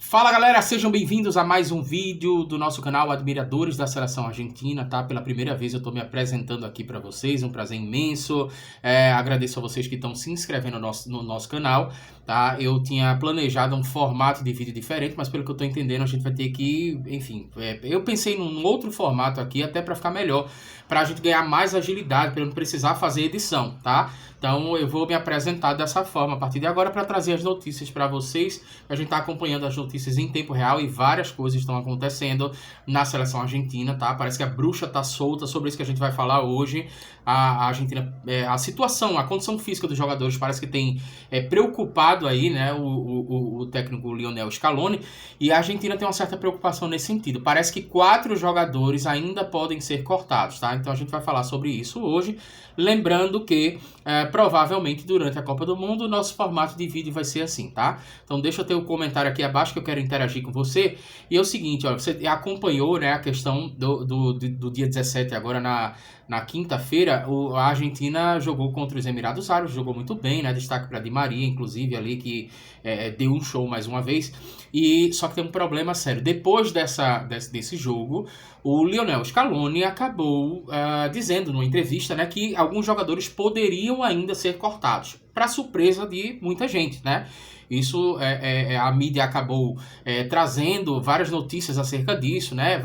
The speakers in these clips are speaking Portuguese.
Fala galera, sejam bem-vindos a mais um vídeo do nosso canal Admiradores da Seleção Argentina, tá? Pela primeira vez eu tô me apresentando aqui para vocês, um prazer imenso. Agradeço a vocês que estão se inscrevendo no nosso canal, tá? Eu tinha planejado um formato de vídeo diferente, mas pelo que eu tô entendendo a gente vai ter que, enfim, eu pensei num outro formato aqui até para ficar melhor, para a gente ganhar mais agilidade, para eu não precisar fazer edição, tá? Então eu vou me apresentar dessa forma a partir de agora para trazer as notícias para vocês. A gente está acompanhando as notícias em tempo real e várias coisas estão acontecendo na seleção argentina, tá? Parece que a bruxa tá solta, sobre isso que a gente vai falar hoje. A Argentina, a situação, a condição física dos jogadores parece que tem preocupado aí, né, o técnico Lionel Scaloni, e a Argentina tem uma certa preocupação nesse sentido. Parece que 4 jogadores ainda podem ser cortados, tá? Então a gente vai falar sobre isso hoje, lembrando que provavelmente durante a Copa do Mundo o nosso formato de vídeo vai ser assim, tá? Então deixa eu ter um comentário aqui abaixo que eu quero interagir com você. E é o seguinte, ó, você acompanhou, né, a questão do dia 17 agora na quinta-feira, a Argentina jogou contra os Emirados Árabes, jogou muito bem, né? Destaque para Di Maria, inclusive, ali, que deu um show mais uma vez. E só que tem um problema sério. Depois desse jogo, o Lionel Scaloni acabou dizendo numa entrevista, né, que alguns jogadores poderiam ainda ser cortados, para surpresa de muita gente, né? Isso a mídia acabou trazendo várias notícias acerca disso, né?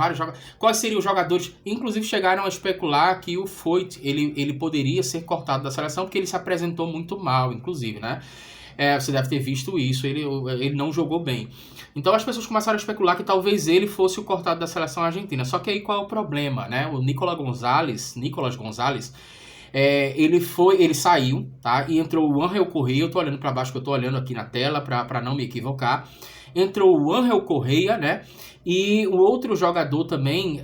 Quais seriam os jogadores? Inclusive chegaram a especular que o Foyt ele poderia ser cortado da seleção porque ele se apresentou muito mal, inclusive, né? Você deve ter visto isso, ele não jogou bem. Então as pessoas começaram a especular que talvez ele fosse o cortado da seleção argentina. Só que aí qual é o problema, né? O Nicolás Gonzalez, ele saiu, tá? E entrou o Ángel Correa. Eu tô olhando para baixo, que eu tô olhando aqui na tela para não me equivocar. Entrou o Ángel Correa, né? E o outro jogador também,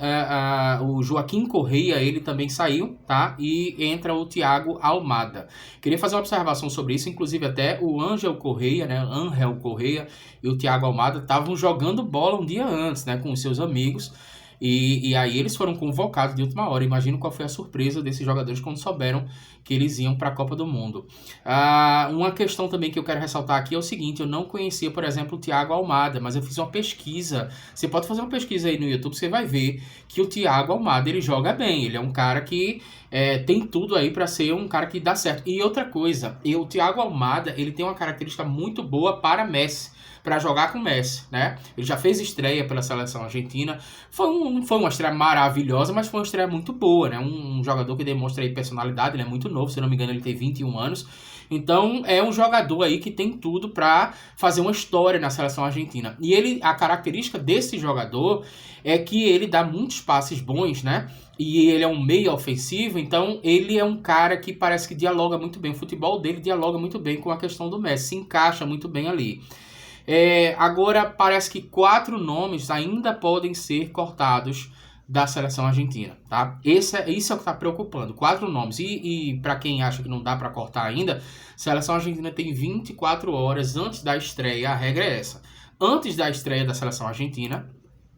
o Joaquim Correa, ele também saiu, tá? E entra o Thiago Almada. Queria fazer uma observação sobre isso, inclusive até o Ángel Correa, né? Ángel Correa e o Thiago Almada estavam jogando bola um dia antes, né? Com os seus amigos. E aí eles foram convocados de última hora. Imagino qual foi a surpresa desses jogadores quando souberam que eles iam para a Copa do Mundo. Uma questão também que eu quero ressaltar aqui é o seguinte: eu não conhecia, por exemplo, o Thiago Almada, mas eu fiz uma pesquisa. Você pode fazer uma pesquisa aí no YouTube, você vai ver que o Thiago Almada, ele joga bem. Ele é um cara que tem tudo aí para ser um cara que dá certo. E outra coisa, o Thiago Almada, ele tem uma característica muito boa para Messi, para jogar com o Messi, né? Ele já fez estreia pela seleção argentina. Não foi uma estreia maravilhosa, mas foi uma estreia muito boa, né? Um jogador que demonstra aí personalidade. Ele é muito novo, se não me engano ele tem 21 anos. Então é um jogador aí que tem tudo para fazer uma história na seleção argentina. E a característica desse jogador é que ele dá muitos passes bons, né? E ele é um meia ofensivo, então ele é um cara que parece que dialoga muito bem. O futebol dele dialoga muito bem com a questão do Messi, se encaixa muito bem ali. Agora parece que 4 nomes ainda podem ser cortados da seleção argentina, tá? Isso é o que está preocupando, 4 nomes. E para quem acha que não dá para cortar ainda, a seleção argentina tem 24 horas antes da estreia, a regra é essa. Antes da estreia da seleção argentina,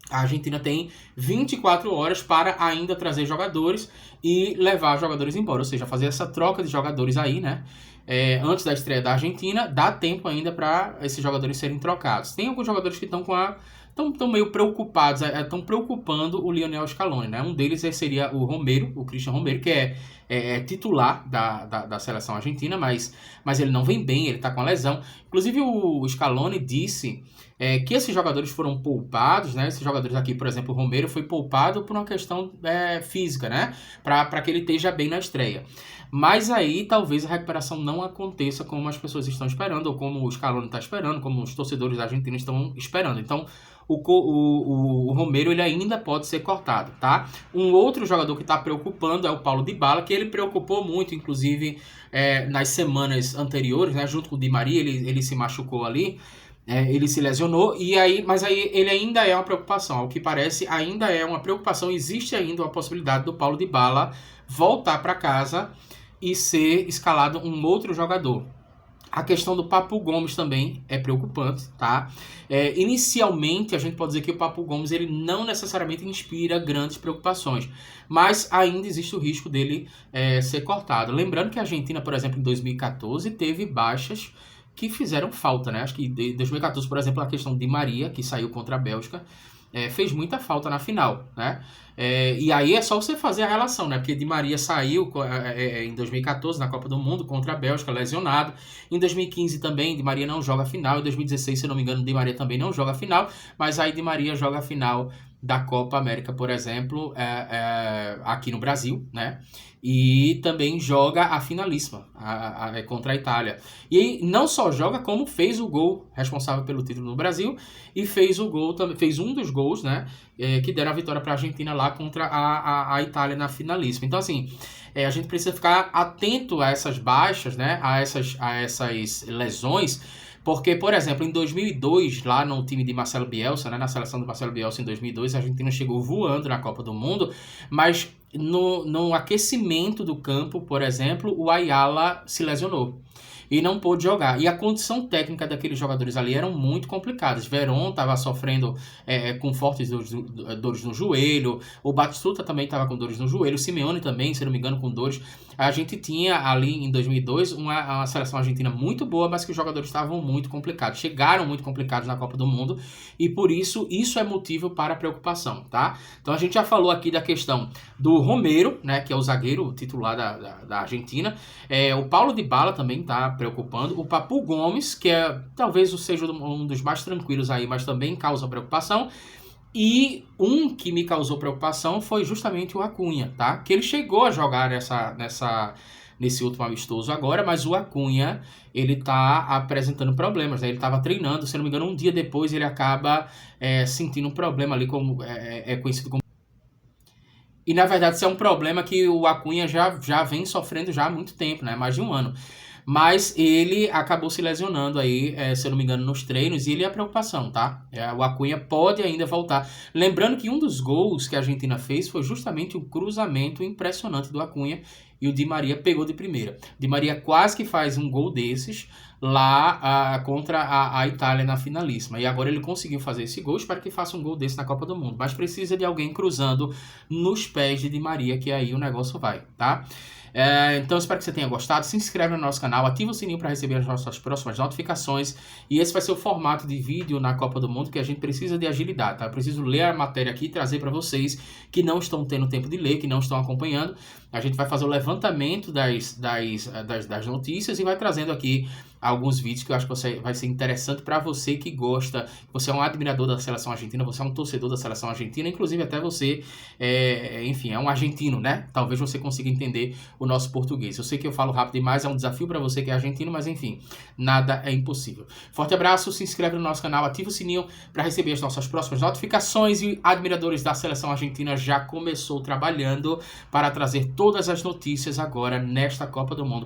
a Argentina tem 24 horas para ainda trazer jogadores e levar jogadores embora, ou seja, fazer essa troca de jogadores aí, né? Antes da estreia da Argentina, dá tempo ainda para esses jogadores serem trocados. Tem alguns jogadores que estão meio preocupados, estão preocupando o Lionel Scaloni, né? Um deles seria o Christian Romero, que é titular da seleção argentina, mas ele não vem bem, ele está com a lesão. Inclusive o Scaloni disse que esses jogadores foram poupados, né? Esses jogadores aqui, por exemplo, o Romero foi poupado por uma questão física, né? Para que ele esteja bem na estreia. Mas aí talvez a recuperação não aconteça como as pessoas estão esperando, ou como o Scaloni está esperando, como os torcedores argentinos estão esperando. Então o Romero ele ainda pode ser cortado, tá? Um outro jogador que está preocupando é o Paulo Dybala, que ele preocupou muito, inclusive nas semanas anteriores, né? Junto com o Di Maria, ele se machucou ali. Ele se lesionou, mas aí ele ainda é uma preocupação. Ao que parece, ainda é uma preocupação. Existe ainda uma possibilidade do Paulo Dybala voltar para casa e ser escalado um outro jogador. A questão do Papu Gomes também é preocupante, tá? Inicialmente, a gente pode dizer que o Papu Gomes ele não necessariamente inspira grandes preocupações, mas ainda existe o risco dele ser cortado. Lembrando que a Argentina, por exemplo, em 2014, teve baixas que fizeram falta, né? Acho que em 2014, por exemplo, a questão de Di Maria, que saiu contra a Bélgica, fez muita falta na final, né? E aí é só você fazer a relação, né? Porque Di Maria saiu em 2014 na Copa do Mundo contra a Bélgica, lesionado. Em 2015 também, Di Maria não joga a final. Em 2016, se não me engano, Di Maria também não joga a final. Mas aí Di Maria joga a final da Copa América, por exemplo, aqui no Brasil, né? E também joga a finalíssima contra a Itália. E aí, não só joga, como fez o gol responsável pelo título no Brasil e fez um dos gols, né, que deram a vitória para a Argentina lá contra a Itália na finalíssima. Então, assim, a gente precisa ficar atento a essas baixas, né, a essas lesões. Porque, por exemplo, em 2002, lá no time de Marcelo Bielsa, né, na seleção do Marcelo Bielsa em 2002, a Argentina chegou voando na Copa do Mundo, mas no aquecimento do campo, por exemplo, o Ayala se lesionou e não pôde jogar. E a condição técnica daqueles jogadores ali eram muito complicadas. Veron estava sofrendo com fortes dores no joelho, o Batistuta também estava com dores no joelho, o Simeone também, se não me engano, com dores. A gente tinha ali em 2002 uma seleção argentina muito boa, mas que os jogadores estavam muito complicados. Chegaram muito complicados na Copa do Mundo e por isso é motivo para preocupação, tá? Então a gente já falou aqui da questão do Romero, né, que é o zagueiro titular da Argentina. O Paulo Dybala também está preocupando. O Papu Gomes, que talvez seja um dos mais tranquilos aí, mas também causa preocupação. E um que me causou preocupação foi justamente o Acunha, tá? Que ele chegou a jogar nesse último amistoso agora, mas o Acunha, ele tá apresentando problemas, né? Ele tava treinando, se não me engano, um dia depois ele acaba sentindo um problema ali, como conhecido como... E na verdade isso é um problema que o Acunha já vem sofrendo já há muito tempo, né? Mais de um ano. Mas ele acabou se lesionando aí, se eu não me engano, nos treinos, e ele é a preocupação, tá? O Acunha pode ainda voltar. Lembrando que um dos gols que a Argentina fez foi justamente o cruzamento impressionante do Acunha, e o Di Maria pegou de primeira. Di Maria quase que faz um gol desses lá contra a Itália na finalíssima. E agora ele conseguiu fazer esse gol, espero que faça um gol desse na Copa do Mundo. Mas precisa de alguém cruzando nos pés de Di Maria, que aí o negócio vai, tá? Então espero que você tenha gostado. Se inscreve no nosso canal, ativa o sininho para receber as nossas próximas notificações. E esse vai ser o formato de vídeo na Copa do Mundo, que a gente precisa de agilidade, tá? Eu preciso ler a matéria aqui e trazer para vocês que não estão tendo tempo de ler, que não estão acompanhando. A gente vai fazer o levantamento das notícias e vai trazendo aqui alguns vídeos que eu acho que vai ser interessante para você que gosta, você é um admirador da seleção argentina, você é um torcedor da seleção argentina, inclusive até você, enfim, é um argentino, né? Talvez você consiga entender o nosso português. Eu sei que eu falo rápido demais, é um desafio para você que é argentino, mas enfim, nada é impossível. Forte abraço, se inscreve no nosso canal, ativa o sininho para receber as nossas próximas notificações e admiradores da seleção argentina já começou trabalhando para trazer todas as notícias agora nesta Copa do Mundo.